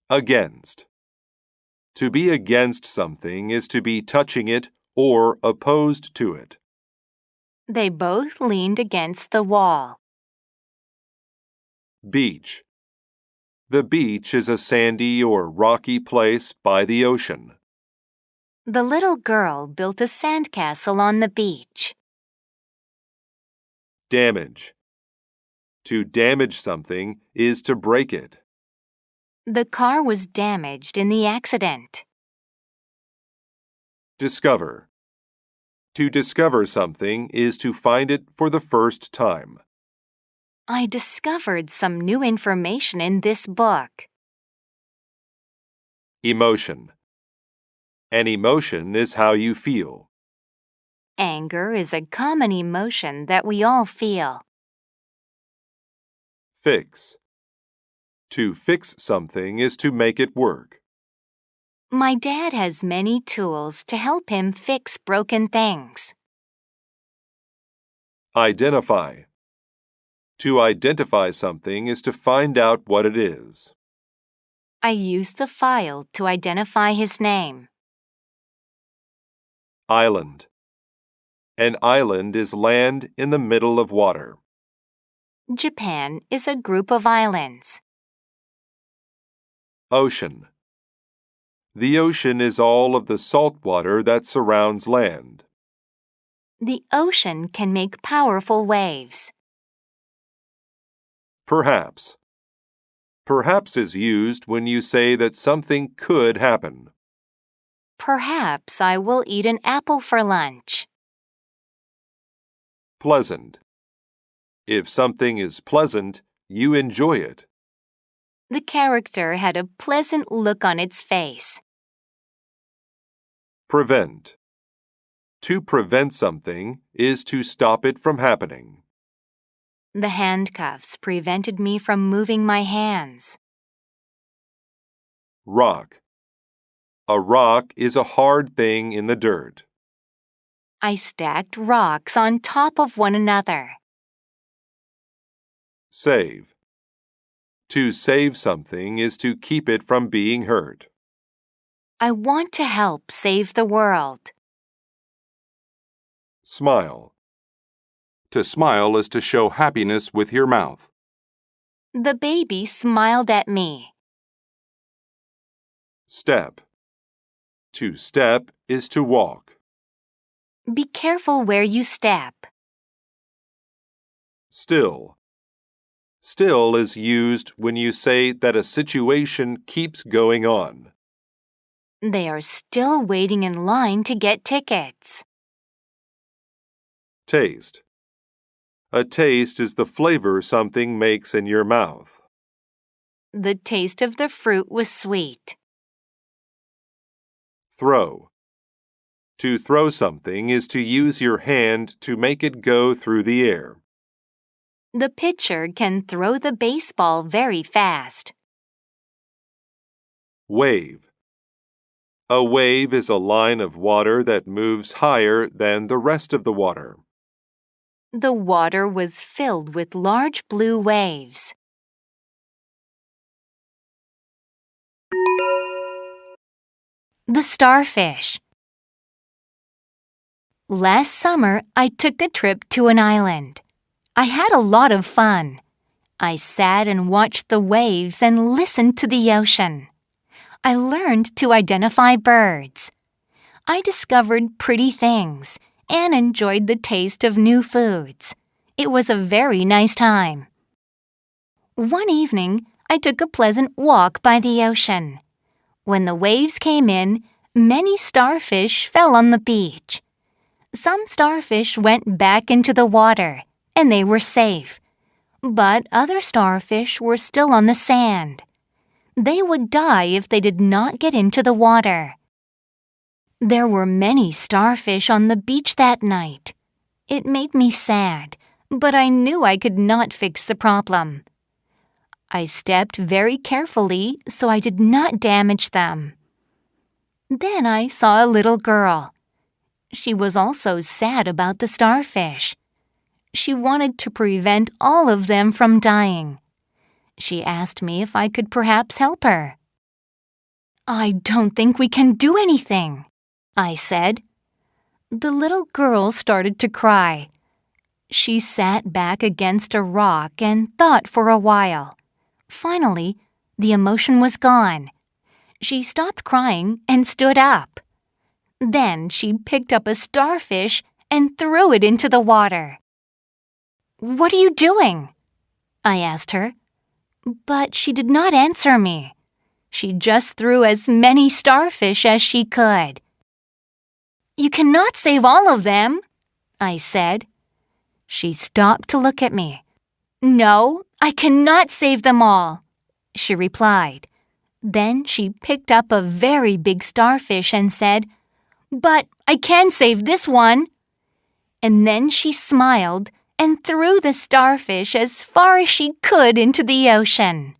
Against. To be against something is to be touching it or opposed to it. They both leaned against the wall. Beach. The beach is a sandy or rocky place by the ocean. The little girl built a sandcastle on the beach. Damage. To damage something is to break it. The car was damaged in the accident. Discover. To discover something is to find it for the first time. I discovered some new information in this book. Emotion. An emotion is how you feel. Anger is a common emotion that we all feel. Fix. To fix something is to make it work. My dad has many tools to help him fix broken things. Identify. To identify something is to find out what it is. I used the file to identify his name. Island. An island is land in the middle of water. Japan is a group of islands. Ocean. The ocean is all of the salt water that surrounds land. The ocean can make powerful waves. Perhaps. Perhaps is used when you say that something could happen. Perhaps I will eat an apple for lunch. Pleasant. If something is pleasant, you enjoy it. The character had a pleasant look on its face. Prevent. To prevent something is to stop it from happening. The handcuffs prevented me from moving my hands. Rock. A rock is a hard thing in the dirt. I stacked rocks on top of one another. Save. To save something is to keep it from being hurt. I want to help save the world. Smile. To smile is to show happiness with your mouth. The baby smiled at me. Step. To step is to walk. Be careful where you step. Still. Still is used when you say that a situation keeps going on. They are still waiting in line to get tickets. Taste. A taste is the flavor something makes in your mouth. The taste of the fruit was sweet. Throw. To throw something is to use your hand to make it go through the air. The pitcher can throw the baseball very fast. Wave. A wave is a line of water that moves higher than the rest of the water. The water was filled with large blue waves. The starfish. Last summer, I took a trip to an island. I had a lot of fun. I sat and watched the waves and listened to the ocean. I learned to identify birds. I discovered pretty things and enjoyed the taste of new foods. It was a very nice time. One evening, I took a pleasant walk by the ocean. When the waves came in, many starfish fell on the beach. Some starfish went back into the water, and they were safe. But other starfish were still on the sand. They would die if they did not get into the water. There were many starfish on the beach that night. It made me sad, but I knew I could not fix the problem. I stepped very carefully so I did not damage them. Then I saw a little girl. She was also sad about the starfish. She wanted to prevent all of them from dying. She asked me if I could perhaps help her. I don't think we can do anything, I said. The little girl started to cry. She sat back against a rock and thought for a while. Finally, the emotion was gone. She stopped crying and stood up. Then she picked up a starfish and threw it into the water. "What are you doing?" I asked her. But she did not answer me. She just threw as many starfish as she could. "You cannot save all of them," I said. She stopped to look at me. "No, I cannot save them all," she replied. Then she picked up a very big starfish and said, "But I can save this one." And then she smiled and threw the starfish as far as she could into the ocean.